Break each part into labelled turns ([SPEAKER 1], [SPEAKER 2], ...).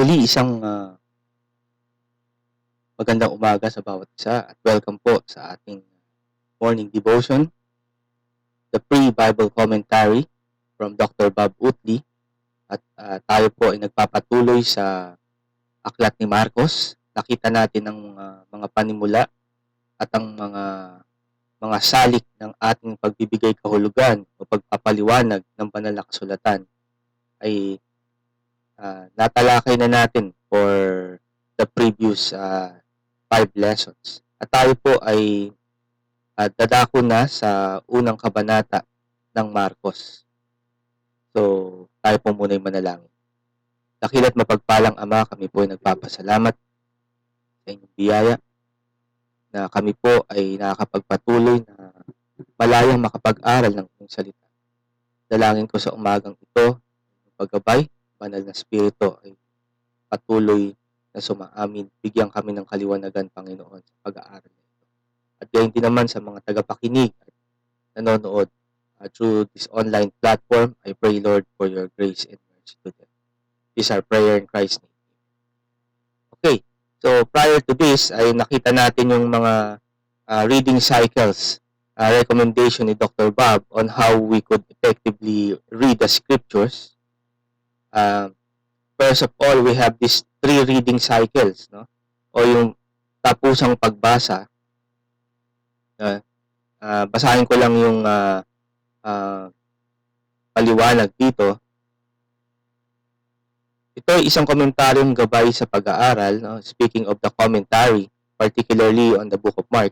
[SPEAKER 1] Muli isang magandang umaga sa bawat isa at welcome po sa ating morning devotion, the pre-Bible commentary from Dr. Bob Utley. At tayo po ay nagpapatuloy sa aklat ni Marcos. Nakita natin ang mga panimula at ang mga salik ng ating pagbibigay kahulugan o pagpapaliwanag ng banal na kasulatan ay natalakay na natin for the previous 5 lessons. At tayo po ay dadako na sa unang kabanata ng Marcos. So, tayo po muna yung manalangin. Dakila't mapagpalang Ama, kami po ay nagpapasalamat sa inyong biyaya na kami po ay nakakapagpatuloy na malayang makapag-aral ng inyong salita. Dalangin ko sa umagang ito, paggabay, banal na spirito ay patuloy na sumaamin. Bigyan kami ng kaliwanagan, Panginoon, sa pag-aaral na ito. At gayon din naman sa mga tagapakinig at nanonood through this online platform, I pray, Lord, for your grace and mercy to them. This is our prayer in Christ's name. Okay, so prior to this, ay nakita natin yung mga reading cycles, recommendation ni Dr. Bob on how we could effectively read the scriptures. First of all, we have these 3 reading cycles, no? O yung tapusang pagbasa. Basahin ko lang yung paliwanag dito. Ito ay isang komentaryong gabay sa pag-aaral, no? Speaking of the commentary, particularly on the book of Mark,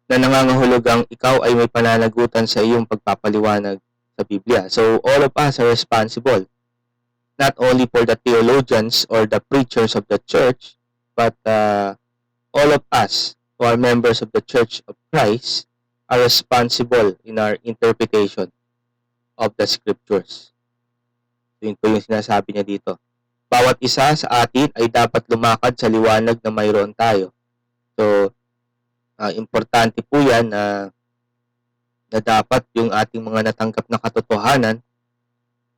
[SPEAKER 1] na nangangahulugang ikaw ay may pananagutan sa iyong pagpapaliwanag sa Biblia. So, all of us are responsible, not only for the theologians or the preachers of the church, but all of us who are members of the Church of Christ are responsible in our interpretation of the scriptures. Yun po yung sinasabi niya dito. Bawat isa sa atin ay dapat lumakad sa liwanag na mayroon tayo. So, importante po yan na dapat yung ating mga natanggap na katotohanan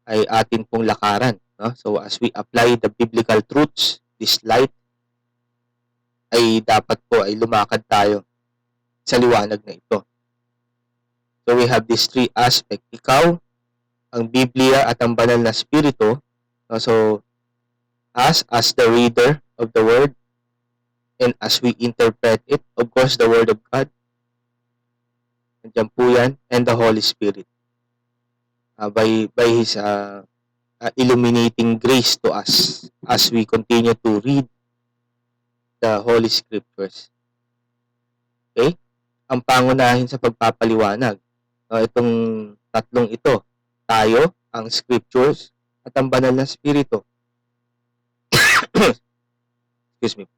[SPEAKER 1] ay atin pong lakaran. No? So, as we apply the biblical truths, this light, ay dapat po ay lumakad tayo sa liwanag na ito. So, we have these 3 aspects. Ikaw, ang Biblia at ang banal na spirito. No? So, as the reader of the Word, and as we interpret it, of course, the Word of God, nandiyan po yan, and the Holy Spirit. By His illuminating grace to us as we continue to read the Holy Scriptures. Okay? Ang pangunahin sa pagpapaliwanag, itong tatlong ito, tayo, ang Scriptures, at ang banal na spirito. Excuse me.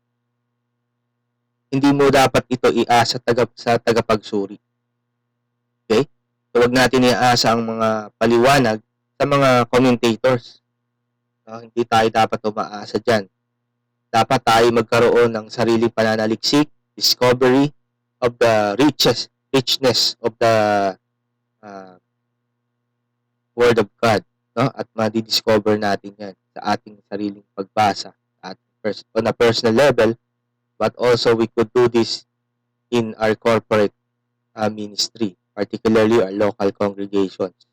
[SPEAKER 1] Hindi mo dapat ito iasa sa tagapagsuri. Okay? So, huwag natin iasa ang mga paliwanag sa mga commentators. Hindi tayo dapat umaasa dyan. Dapat tayo magkaroon ng sariling pananaliksik, discovery of the richness of the Word of God. No? At madidiscover natin yan sa ating sariling pagbasa on a personal level, but also we could do this in our corporate ministry, particularly our local congregations.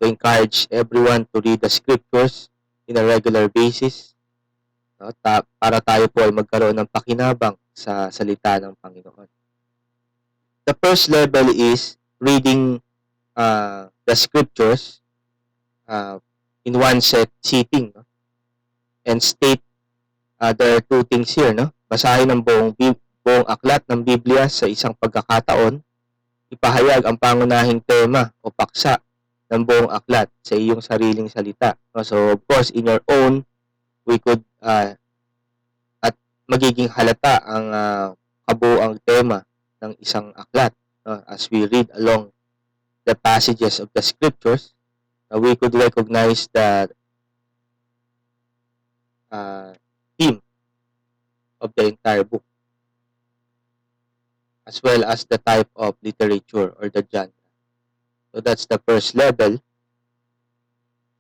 [SPEAKER 1] To encourage everyone to read the scriptures in a regular basis, no? Para tayo po ay magkaroon ng pakinabang sa salita ng Panginoon. The first level is reading the scriptures in one sitting, no? And state there are 2 things here, no? Basahin ang buong aklat ng Biblia sa isang pagkakataon, ipahayag ang pangunahing tema o paksa ng buong aklat sa iyong sariling salita. No? So, of course, in your own, we could at magiging halata ang kabuuang tema ng isang aklat. No? As we read along the passages of the scriptures, we could recognize the theme of the entire book, as well as the type of literature or the genre. So that's the first level.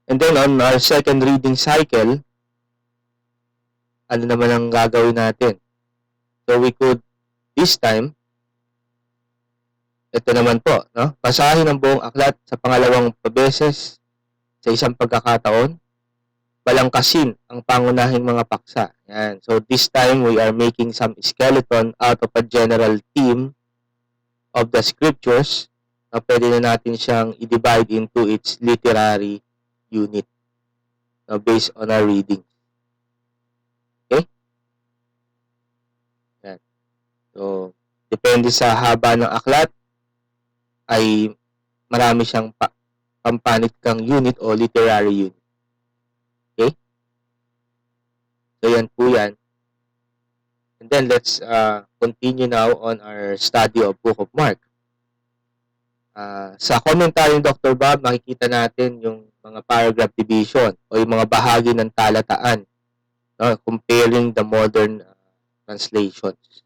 [SPEAKER 1] And then on our second reading cycle, ano naman ang gagawin natin? So we could, this time, ito naman po, no? Basahin ang buong aklat sa pangalawang pabeses sa isang pagkakataon. Balangkasin ang pangunahing mga paksa. Yan. So this time, we are making some skeleton out of a general theme of the scriptures na pwede na natin siyang i-divide into its literary unit based on our reading. Okay? Yan. So, depende sa haba ng aklat, ay marami siyang pampanitkang unit o literary unit. Okay? So, yan po yan. And then, let's continue now on our study of Book of Mark. Sa commentary ng Dr. Bob, makikita natin yung mga paragraph division o yung mga bahagi ng talataan, no, comparing the modern translations.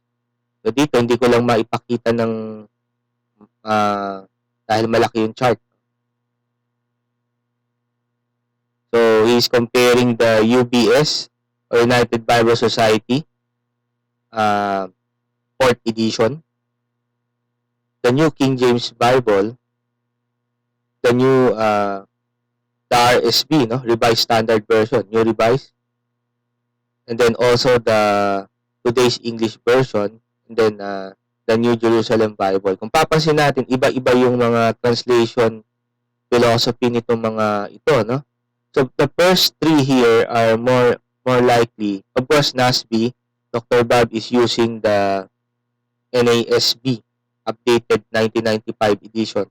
[SPEAKER 1] So, dito, hindi ko lang maipakita ng dahil malaki yung chart. So, he's comparing the UBS or United Bible Society 4th edition, the New King James Bible, the new the RSV, no, Revised Standard Version, New Revised, and then also the Today's English Version, and then the New Jerusalem Bible. Kung papansin natin, iba-iba yung mga translation philosophy nitong mga ito, no? So the first three here are more likely. Of course, NASB, Dr. Bob is using the NASB updated 1995 edition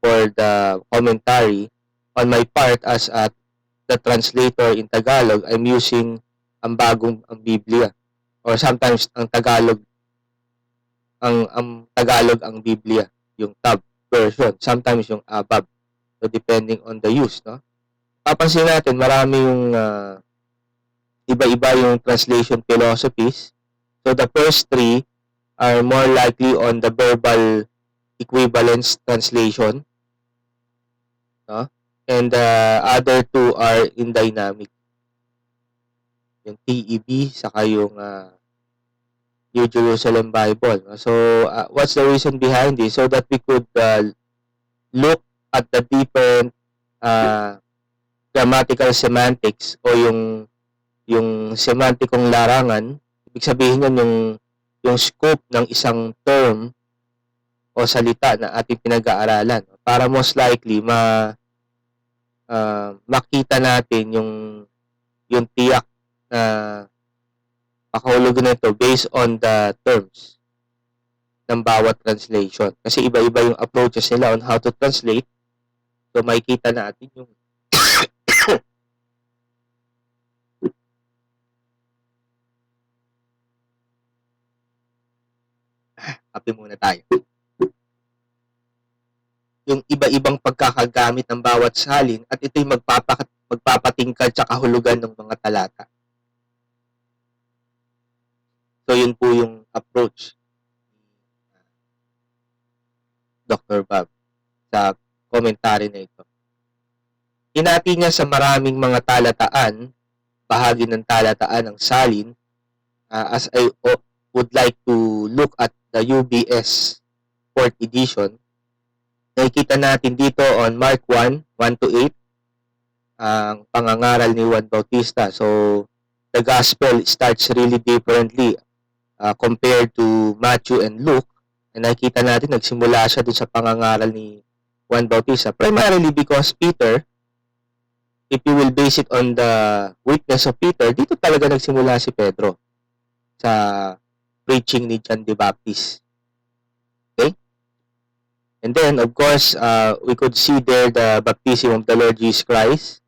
[SPEAKER 1] for the commentary. On my part, as the translator in Tagalog, I'm using ang Biblia, or sometimes ang Tagalog ang Biblia, yung tab version, sometimes yung ABAB. So depending on the use, no? Papansin natin, marami yung iba-iba yung translation philosophies. So the first three are more likely on the verbal equivalence translation, no? And the other two are in dynamic, yung TEB saka yung New Jerusalem Bible. So what's the reason behind this? So that we could look at the different grammatical semantics o yung semantikong larangan. Ibig sabihin yun yung scope ng isang term o salita na ating pinag-aaralan, para most likely makita natin yung tiyak na pakahulugan nito based on the terms ng bawat translation. Kasi iba-iba yung approaches nila on how to translate. So makikita natin yung kape muna tayo. Yung iba-ibang pagkakagamit ng bawat salin, at ito'y magpapatingkad sa kahulugan ng mga talata. So yun po yung approach Dr. Bob sa commentary na ito. Hinati niya sa maraming mga talataan, bahagi ng talataan ng salin, as I would like to look at the UBS 4th edition. Nakikita natin dito on Mark 1, 1-8, ang pangangaral ni Juan Bautista. So, the gospel starts really differently compared to Matthew and Luke. And nakikita natin, nagsimula siya dun sa pangangaral ni Juan Bautista. Primarily because Peter, if you will base it on the witness of Peter, dito talaga nagsimula si Pedro sa preaching ni John the Baptist. Okay? And then, of course, we could see there the baptism of the Lord Jesus Christ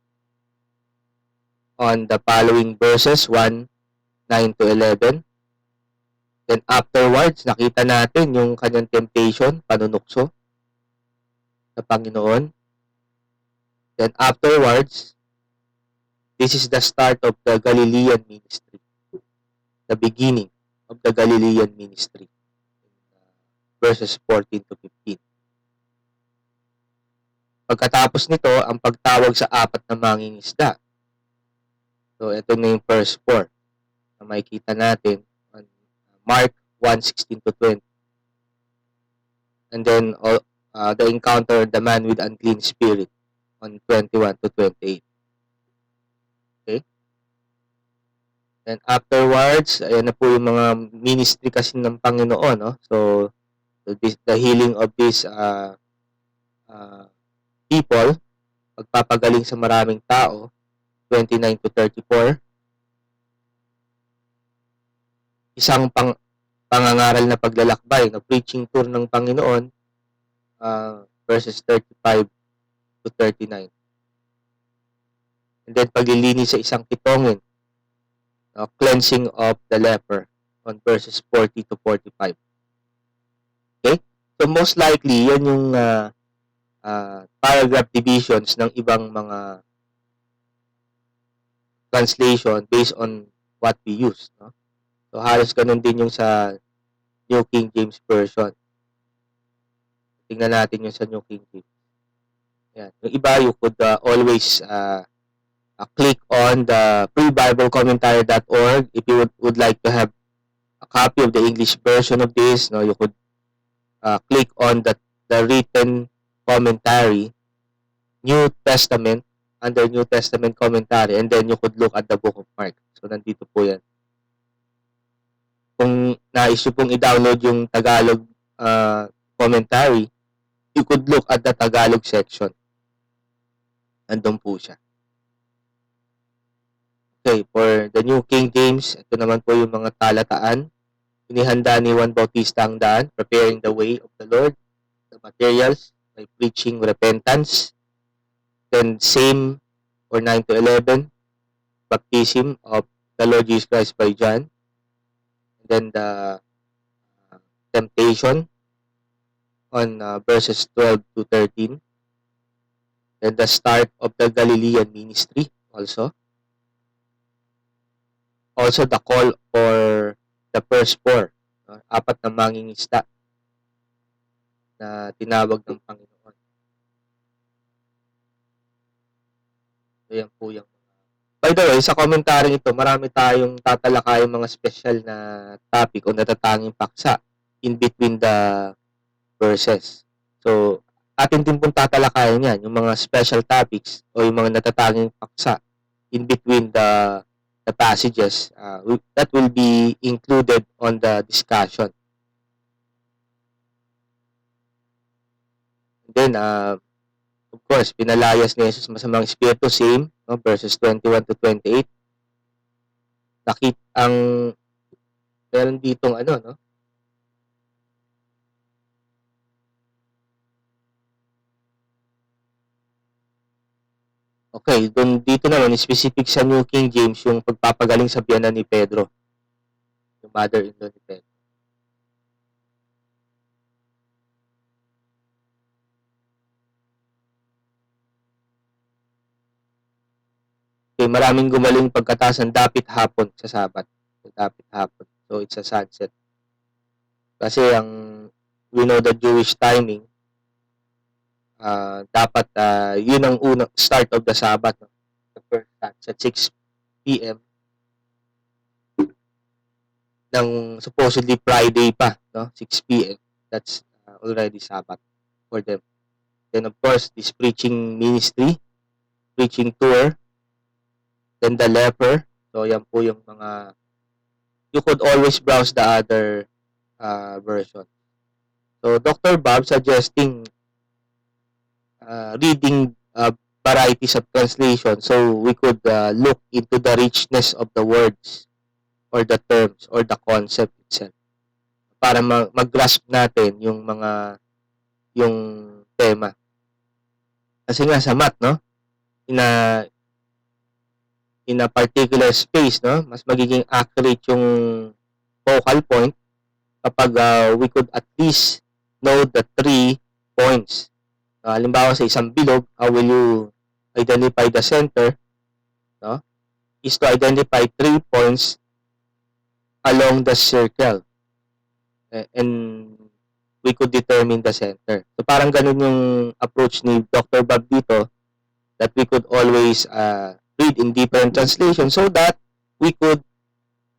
[SPEAKER 1] on the following verses, 1:9-11. Then afterwards, nakita natin yung kanyang temptation, panunukso sa Panginoon. Then afterwards, this is the start of the Galilean ministry, the beginning of the Galilean ministry, verses 14-15. Pagkatapos nito, ang pagtawag sa apat na mangingisda. So So, ito na yung first four na makikita natin on Mark 1:16 to 20. And then, the encounter the man with unclean spirit on 21 to 28. Okay? And afterwards, ayan na po yung mga ministry kasi ng Panginoon, no? So, the healing of these people, pagpapagaling sa maraming tao, 29 to 34. Isang pangangaral na paglalakbay, no? Preaching tour ng Panginoon, verses 35 to 39. And then, paglilinis sa isang kitongin, cleansing of the leper on verses 40 to 45. Okay? So, most likely, yan yung paragraph divisions ng ibang mga translation based on what we use. No? So, halos ganun din yung sa New King James Version. Tingnan natin yung sa New King James. Yan. Yung iba, you could always click on the freebiblecommentary.org if you would like to have a copy of the English version of this. No, you could click on the written commentary, New Testament, under New Testament commentary, and then you could look at the Book of Mark. So, nandito po yan. Kung nais nyo pong i-download yung Tagalog commentary, you could look at the Tagalog section. Nandun po siya. Okay, for the New King James, ito naman po yung mga talataan. Inihanda ni Juan Bautista ang daan, preparing the way of the Lord, the materials, by preaching repentance. Then same for 9 to 11, baptism of the Lord Jesus Christ by John. And then the temptation on verses 12 to 13. Then the start of the Galilean ministry also. Also the call for the first four, apat na mangingisda na tinawag ng Panginoon. So yan po yung. By the way, sa komentaryong ito, marami tayong tatalakayang mga special na topic o natatanging paksa in between the verses. So, atin din pong tatalakayan yan, yung mga special topics o yung mga natatanging paksa in between the passages that will be included on the discussion. And then, of course, pinalayas ni Jesus masamang espiritu, same, no? Verses 21 to 28. Meron ditong no? Okay, dito naman, specific sa New King James, yung pagpapagaling sa biyanan ni Pedro. Yung mother-in-law ni Pedro. Okay, maraming gumaling pagkataas ng dapit hapon sa Sabat. Dapit hapon. So, it's a sunset. Kasi we know the Jewish timing, dapat yun ang unang start of the Sabbath, no? The first sunset, 6 p.m. ng supposedly Friday pa, no? 6 p.m. That's already Sabbath for them. Then of course, this preaching ministry, preaching tour, then the leper. So yan po yung mga, you could always browse the other version. So Dr. Bob suggesting reading varieties of translation so we could look into the richness of the words or the terms or the concept itself para mag-grasp natin yung tema. Kasi nga sa math, no? In a particular space, no? Mas magiging accurate yung focal point kapag we could at least know the 3 points. Halimbawa sa isang bilog, how will you identify the center? No? Is to identify 3 points along the circle. And we could determine the center. So parang ganun yung approach ni Dr. Bob dito, that we could always read in different translations so that we could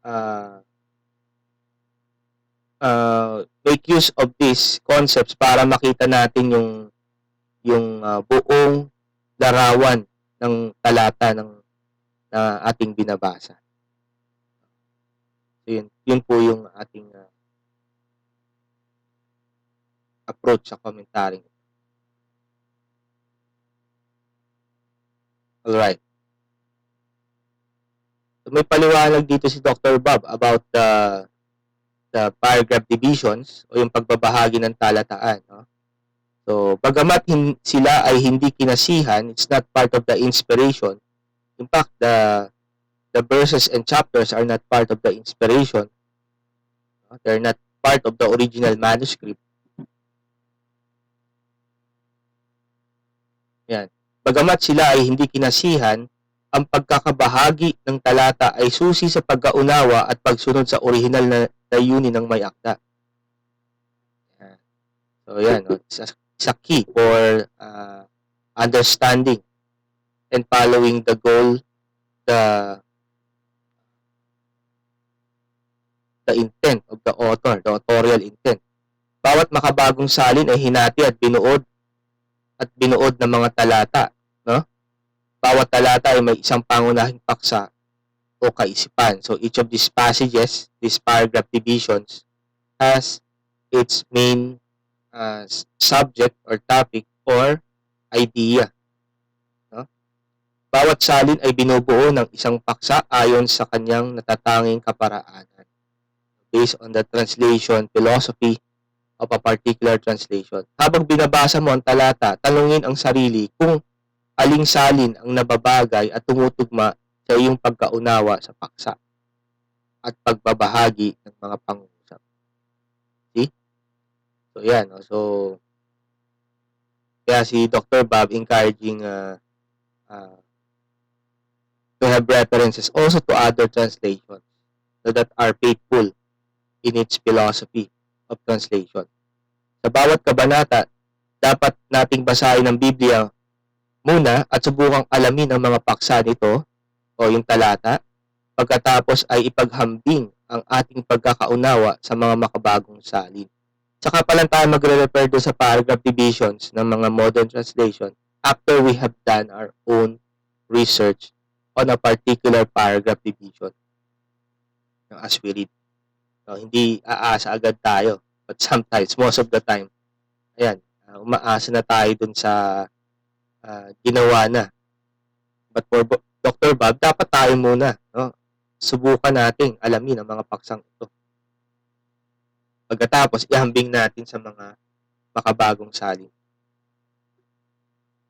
[SPEAKER 1] uh, make use of these concepts para makita natin yung buong larawan ng talata na ating binabasa. So yun po yung ating approach sa commentary. Alright. So may paliwanag dito si Dr. Bob about the paragraph divisions o yung pagbabahagi ng talataan. No? So, bagamat sila ay hindi kinasihan, it's not part of the inspiration. In fact, the verses and chapters are not part of the inspiration. They're not part of the original manuscript. Yan. Bagamat sila ay hindi kinasihan, ang pagkakabahagi ng talata ay susi sa pagkaunawa at pagsunod sa original na layunin ng may akda. Yan. So yan, it's a key for understanding and following the goal, the intent of the author, the authorial intent. Bawat makabagong salin ay hinati at binuod ng mga talata, no? Bawat talata ay may isang pangunahing paksa o kaisipan. So each of these passages, these paragraph divisions, has its main subject or topic or idea. No? Bawat salin ay binubuo ng isang paksa ayon sa kanyang natatanging kaparaanan, based on the translation philosophy of a particular translation. Habang binabasa mo ang talata, tanungin ang sarili kung aling salin ang nababagay at tumutugma sa iyong pagkaunawa sa paksa at pagbabahagi ng mga pangungusap. See? So, yan. So, kaya si Dr. Bob encouraging to have references also to other translations so that are faithful in its philosophy of translation. Sa bawat kabanata, dapat nating basahin ang Biblia muna at subukang alamin ang mga paksa nito o yung talata, pagkatapos ay ipaghambing ang ating pagkakaunawa sa mga makabagong salin. Saka pa lang tayo magre-refer doon sa paragraph divisions ng mga modern translation after we have done our own research on a particular paragraph division as we read. So, hindi aasa agad tayo, but sometimes, most of the time, ayan, umaasa na tayo dun sa ginawa na. But for Dr. Bob, dapat tayo muna, no? Subukan nating alamin ang mga paksang ito. Pagkatapos, ihambing natin sa mga makabagong salin.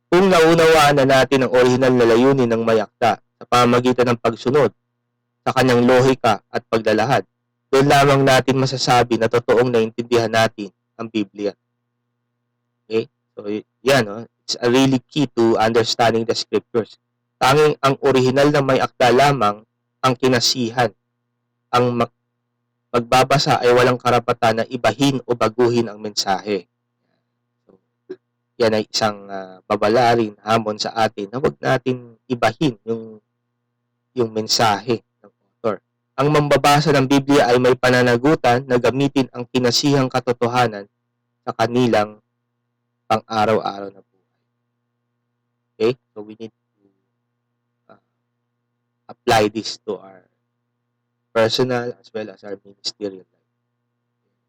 [SPEAKER 1] Kung naunawaan na natin ang original na layunin ng may akda sa pamamagitan ng pagsunod sa kanyang lohika at paglalahad, doon lamang natin masasabi na totoong naintindihan natin ang Biblia. Okay? So, yan, no? It's a really key to understanding the scriptures. Tanging ang original na may akda lamang ang kinasihan. Ang magbabasa ay walang karapatan na ibahin o baguhin ang mensahe. So, yan ay isang babala rin, hamon sa atin na huwag natin ibahin yung mensahe ng author. Ang mambabasa ng Biblia ay may pananagutan na gamitin ang kinasihang katotohanan sa kanilang pang-araw-araw na buhay. Okay? So we need to apply this to our personal as well as our ministerial life.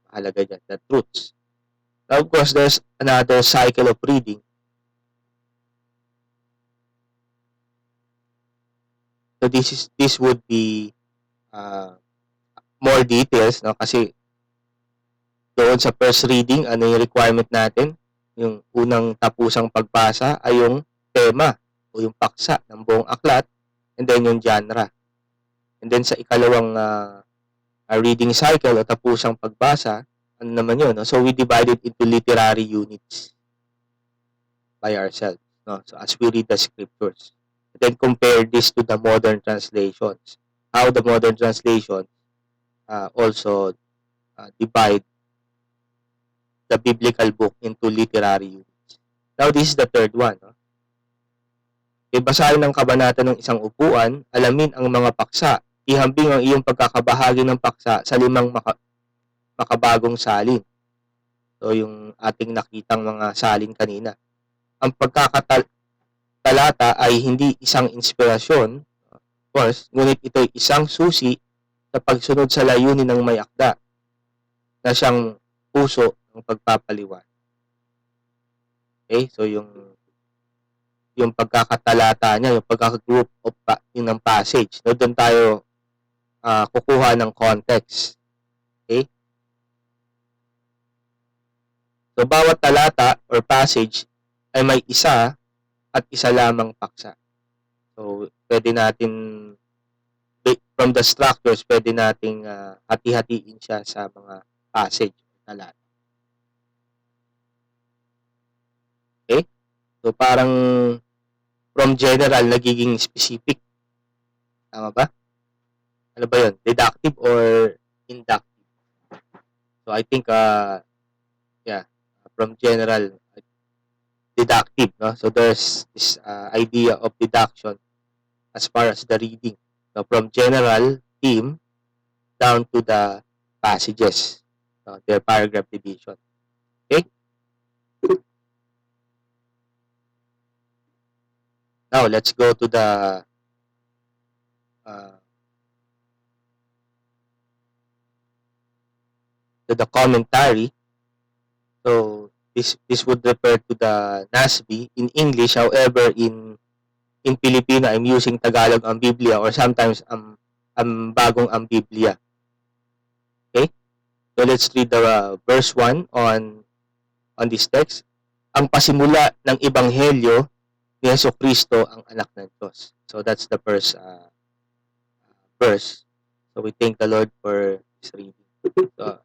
[SPEAKER 1] Mahalaga dyan, the truths. Now, of course, there's another cycle of reading. So this would be more details, no? Kasi doon sa first reading, ano yung requirement natin? Yung unang tapusang pagbasa ay yung tema o yung paksa ng buong aklat, and then yung genre. And then sa ikalawang reading cycle o tapusang pagbasa, ano naman yun? No? So we divided into literary units by ourselves, no? So as we read the scriptures. And then compare this to the modern translations. How the modern translations also divide the biblical book into literary units. Now, this is the third one. No? basahin ang kabanata ng isang upuan, alamin ang mga paksa, ihambing ang iyong pagkakabahagi ng paksa sa 5 makabagong salin. So, yung ating nakitang mga salin kanina. Ang pagkakatalata ay hindi isang inspirasyon, of course, ngunit ito ay isang susi sa pagsunod sa layunin ng may akda na siyang puso ng pagpapaliwan. Okay? So, yung pagkakatalata niya, yung pagkaka-group of ng passage. No, doon tayo kukuha ng context. Okay? So, bawat talata or passage ay may isa at isa lamang paksa. So, pwede natin, from the structures, pwede nating hati-hatiin siya sa mga passage or talata. Okay? So, parang from general, nagiging specific. Tama ba? Ano ba yun? Deductive or inductive? So, I think, from general, deductive. No? So, there's this idea of deduction as far as the reading. So, from general theme down to the passages, their paragraph division. Okay? Now, let's go to the commentary. So, this would refer to the NASB in English. However, in Filipino, I'm using Tagalog ang Biblia or sometimes ang bagong ang Biblia. Okay? So, let's read the verse 1 on this text. Ang pasimula ng Ebanghelyo ni Jesucristo ang anak ng Diyos. So, that's the first verse. So, we thank the Lord for this reading. So,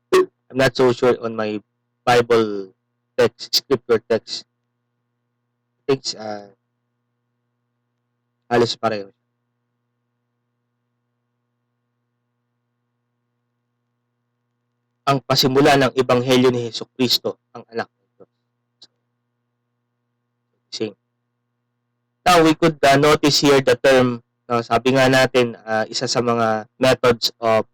[SPEAKER 1] I'm not so sure on my Bible text, scripture text. I think halos pareho. Ang pasimula ng Ebanghelyo ni Jesucristo ang anak ng Diyos. Sing. Now, we could notice here the term, sabi nga natin, isa sa mga methods of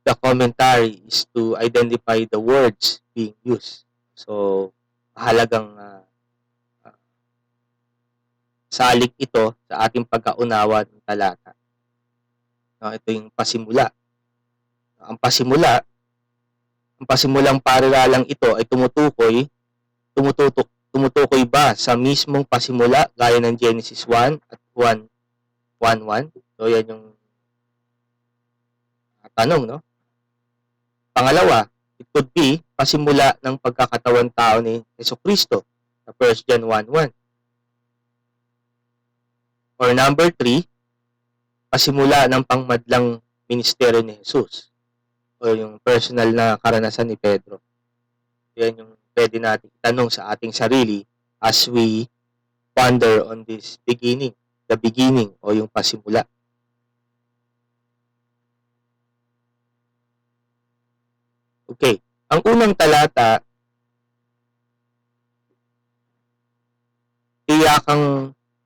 [SPEAKER 1] the commentary is to identify the words being used. So, mahalagang salik ito sa ating pagkaunawa ng talata. Ito yung pasimula. Ang pasimulang pariralang ito ay tumutukoy ba sa mismong pasimula gaya ng Genesis 1 at 1:1. So, yan yung tanong, no? Pangalawa, it could be pasimula ng pagkakatawan tao ni Jesucristo sa 1 John 1:1. Or number 3, pasimula ng pangmadlang ministeryo ni Jesus o yung personal na karanasan ni Pedro. Yan yung pwede natin tanong sa ating sarili as we ponder on this beginning, the beginning o yung pasimula. Okay, ang unang talata,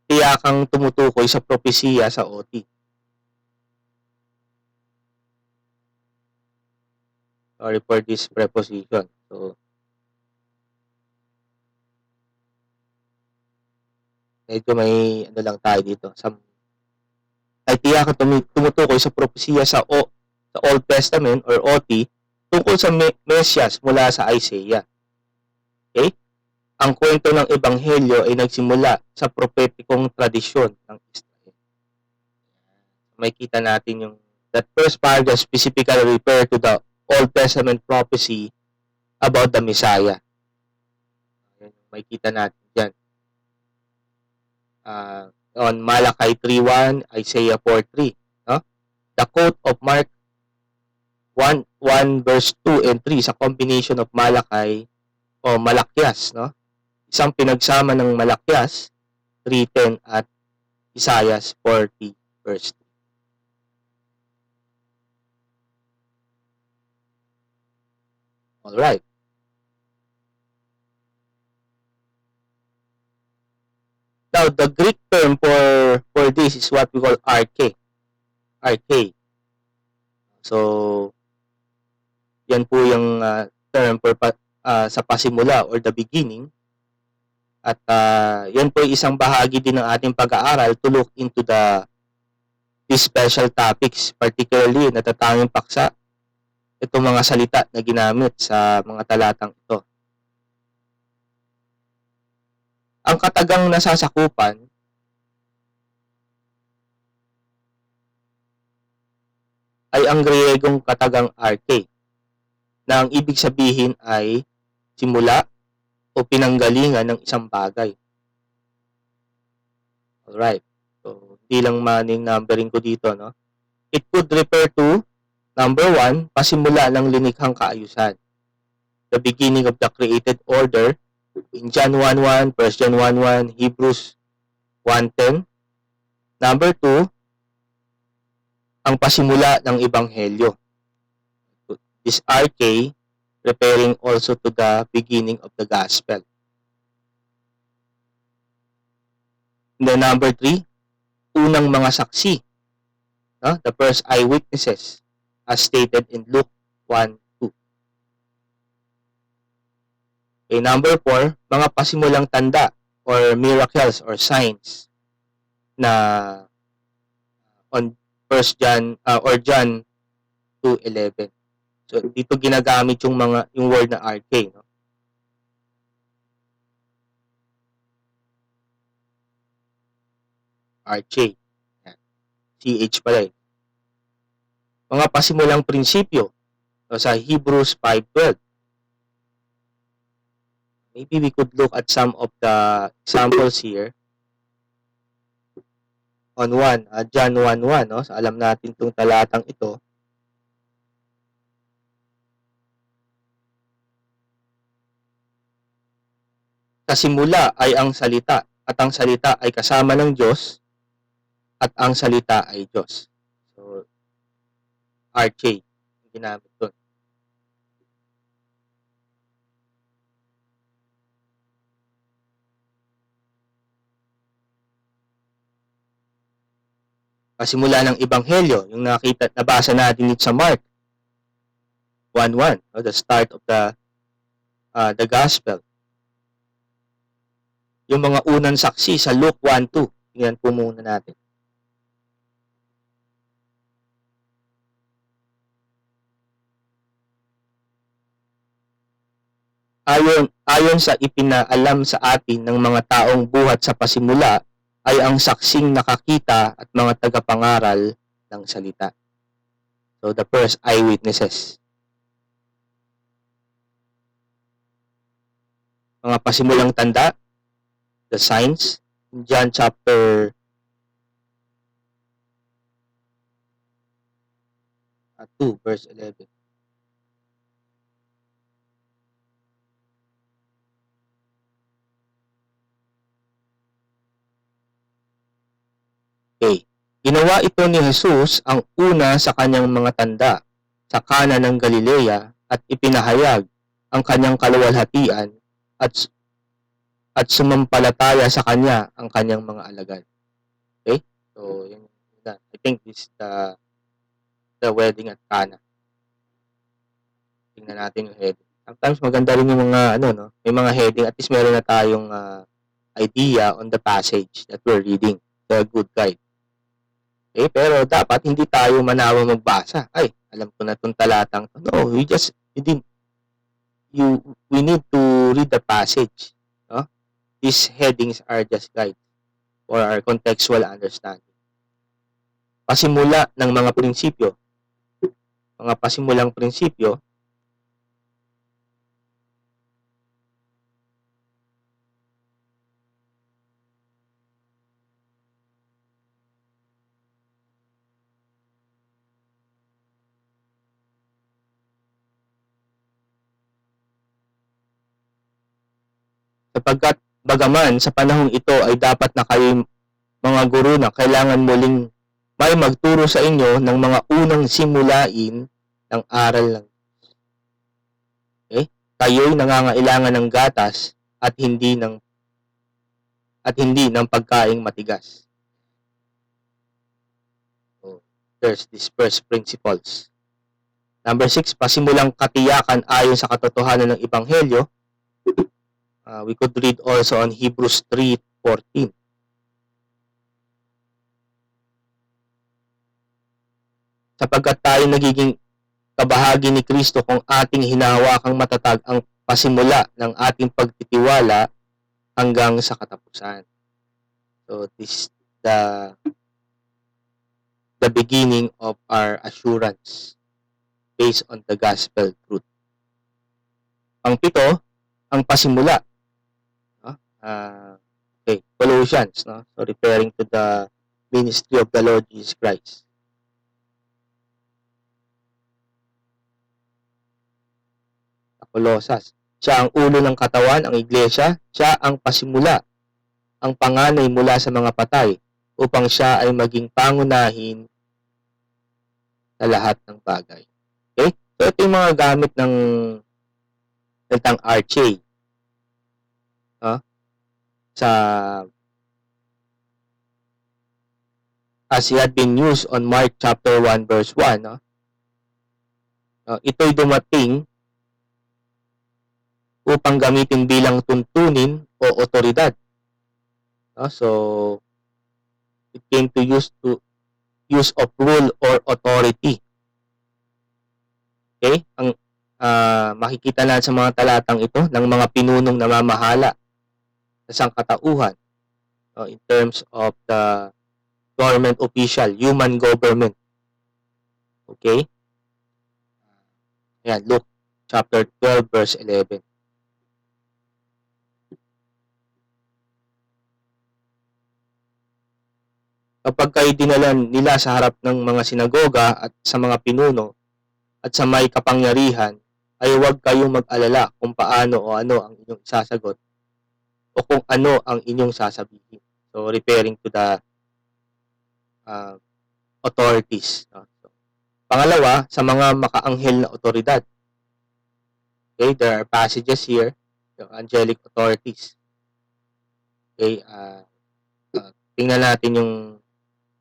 [SPEAKER 1] tiyakang tumutukoy sa propesiya sa OT. Sorry for this preposition. So, medyo may lang tayo dito. Ay tiyakang tumutukoy sa propesiya sa Old Testament or OT tungkol sa Mesias mula sa Isaiah. Okay? Ang kwento ng Ebanghelyo ay nagsimula sa propetikong tradisyon ng Israel. May kita natin yung that first paragraph specifically refer to the Old Testament prophecy about the Messiah. May kita natin dyan. On Malachi 3:1, Isaiah 4:3. No? The quote of Mark 1 verse 2 and 3 sa combination of Malachi o Malakyas, no? Isang pinagsama ng Malakyas 3:10 at Isaiah 40 verse 2. Alright. Now, the Greek term for this is what we call arche. Arche. So, yan po yung term for sa pasimula or the beginning. At yan po isang bahagi din ng ating pag-aaral to look into these special topics, particularly natatanging paksa, itong mga salita na ginamit sa mga talatang ito. Ang katagang nasasakupan ay ang Griegong katagang arche, na ang ibig sabihin ay simula o pinanggalingan ng isang bagay. Alright. So, hindi lang maning numbering ko dito, no? It could refer to, number 1, pasimula ng linikhang kaayusan. The beginning of the created order in John 1:1, 1 John 1:1, Hebrews 1:10. Number 2, ang pasimula ng ebanghelyo. This arche referring also to the beginning of the gospel. And then number 3, unang mga saksi, no? The first eyewitnesses, as stated in Luke 1:2. Okay, number 4, mga pasimulang tanda or miracles or signs na on 1 John or John 2:11. So dito ginagamit yung word na arche, no? Arche. CH pala eh. Mga pasimulang prinsipyo, so sa Hebrews 5:12. Maybe we could look at some of the examples here. On John 1:1, no? So alam natin itong talatang ito. Sa simula ay ang salita, at ang salita ay kasama ng Diyos, at ang salita ay Diyos. So, arche, ginamit doon. Pasimula ng ebanghelyo, yung nabasa natin dito sa Mark 1:1, no? The start of the gospel. Yung mga unang saksi sa Luke 1:2. Tingnan po muna natin. Ayon sa ipinaalam sa atin ng mga taong buhat sa pasimula, ay ang saksing nakakita at mga tagapangaral ng salita. So, the first eyewitnesses. Mga pasimulang tanda, the signs, in John chapter 2, verse 11. Okay. Ginawa ito ni Jesus ang una sa kanyang mga tanda sa Kana ng Galilea at ipinahayag ang kanyang kaluwalhatian at sumampalataya sa kanya ang kanyang mga alagad. Okay? So, yun. I think this is the wedding at Cana. Tingnan natin yung heading. Sometimes maganda rin yung mga may mga heading, at least meron na tayong idea on the passage that we're reading. The good guide. Okay, pero dapat hindi tayo manawa magbasa. Ay, alam ko na itong talatang to. No, we need to read the passage. No? These headings are just guides for our contextual understanding. Pasimula ng mga prinsipyo. Mga pasimulang prinsipyo, sapagkat bagaman sa panahong ito ay dapat na kayo mga guro na kailangan muling may magturo sa inyo ng mga unang simulain ng aral ng Diyos. Okay? Kayo'y nangangailangan ng gatas at hindi at hindi ng pagkaing matigas. So, there's these first principles. Number 6, pasimulang katiyakan ayon sa katotohanan ng Ebanghelyo. We could read also on Hebrews 3:14. Sapagkat tayo nagiging kabahagi ni Kristo kung ating hinahawakang matatag ang pasimula ng ating pagtitiwala hanggang sa katapusan. So this is the beginning of our assurance based on the gospel truth. Pang-7, ang pasimula. Okay, Colossians, no? So referring to the ministry of the Lord Jesus Christ. Colossus. Siya ang ulo ng katawan, ang iglesia. Siya ang pasimula, ang panganay mula sa mga patay, upang siya ay maging pangunahin sa lahat ng bagay. Okay? So ito yung mga gamit ng salitang arche. Sa as he had been used on Mark chapter 1 verse 1, ito'y dumating upang gamitin bilang tuntunin o otoridad. So, it came to use of rule or authority. Okay? Ang makikita natin sa mga talatang ito ng mga pinunong namamahala sa sangkatauhan in terms of the government official, human government. Okay? Ayan, Luke chapter 12 verse 11. Kapag kayo dinala nila sa harap ng mga sinagoga at sa mga pinuno at sa may kapangyarihan, ay huwag kayong mag-alala kung paano o ano ang inyong isasagot o kung ano ang inyong sasabihin. So, referring to the authorities. So, pangalawa, sa mga makaanghel na otoridad. Okay, there are passages here, yung angelic authorities. Okay, tingnan natin yung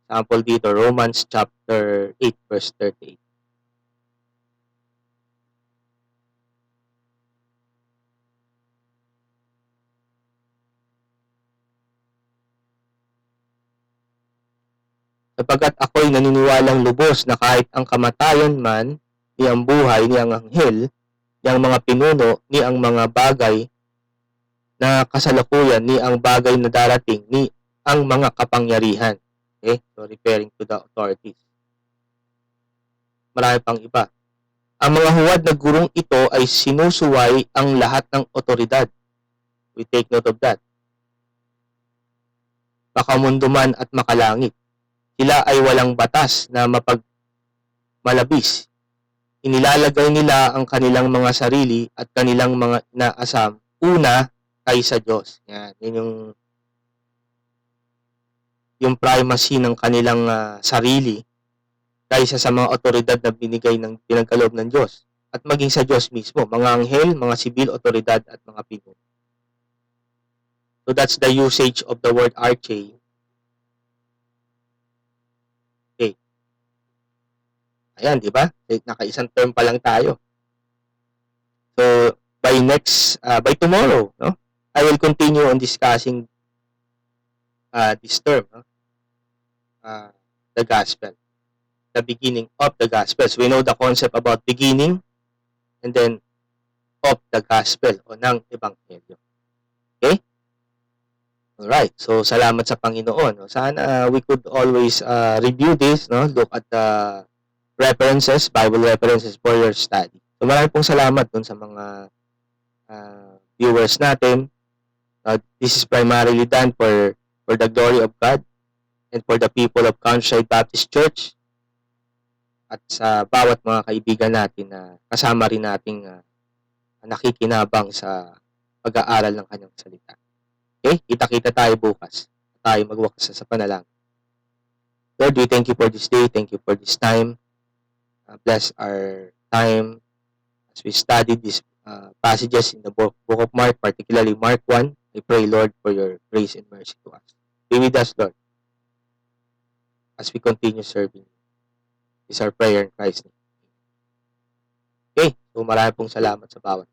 [SPEAKER 1] sample dito, Romans chapter 8 verse 38. Sapagkat ako'y naniniwalang lubos na kahit ang kamatayan man, ni ang buhay, ni ang anghel, ni ang mga pinuno, ni ang mga bagay na kasalukuyan, ni ang bagay na darating, ni ang mga kapangyarihan. Okay? So, referring to the authorities. Marami pang iba. Ang mga huwad na gurong ito ay sinusuway ang lahat ng otoridad. We take note of that. Makamunduman at makalangit. Sila ay walang batas na malabis. Inilalagay nila ang kanilang mga sarili at kanilang mga inaasam una kaysa Diyos. Yan yung primacy ng kanilang sarili kaysa sa mga otoridad na binigay ng pinagkaloob ng Diyos at maging sa Diyos mismo, mga anghel, mga sibil otoridad at mga pinuno. So that's the usage of the word arche. Okay. Ayan, di ba? Nakaisang term pa lang tayo. So by tomorrow, no? I will continue on discussing this term, no? The gospel, the beginning of the gospel. So we know the concept about beginning and then of the gospel o ng ebanghelyo. Okay? Alright, so salamat sa Panginoon. Sana we could always review this, no? Look at the references, Bible references for your study. So maraming pong salamat dun sa mga viewers natin. This is primarily done for the glory of God and for the people of Countryside Baptist Church at sa bawat mga kaibigan natin na kasama rin nating nakikinabang sa pag-aaral ng kanyang salita. Okay? Kita-kita tayo bukas. Tayo magwakas sa panalangin. Lord, we thank you for this day. Thank you for this time. Bless our time as we study these passages in the book of Mark, particularly Mark 1. I pray, Lord, for your grace and mercy to us. Be with us, Lord, as we continue serving you. Is our prayer in Christ's name. Okay, so marami pong salamat sa bawat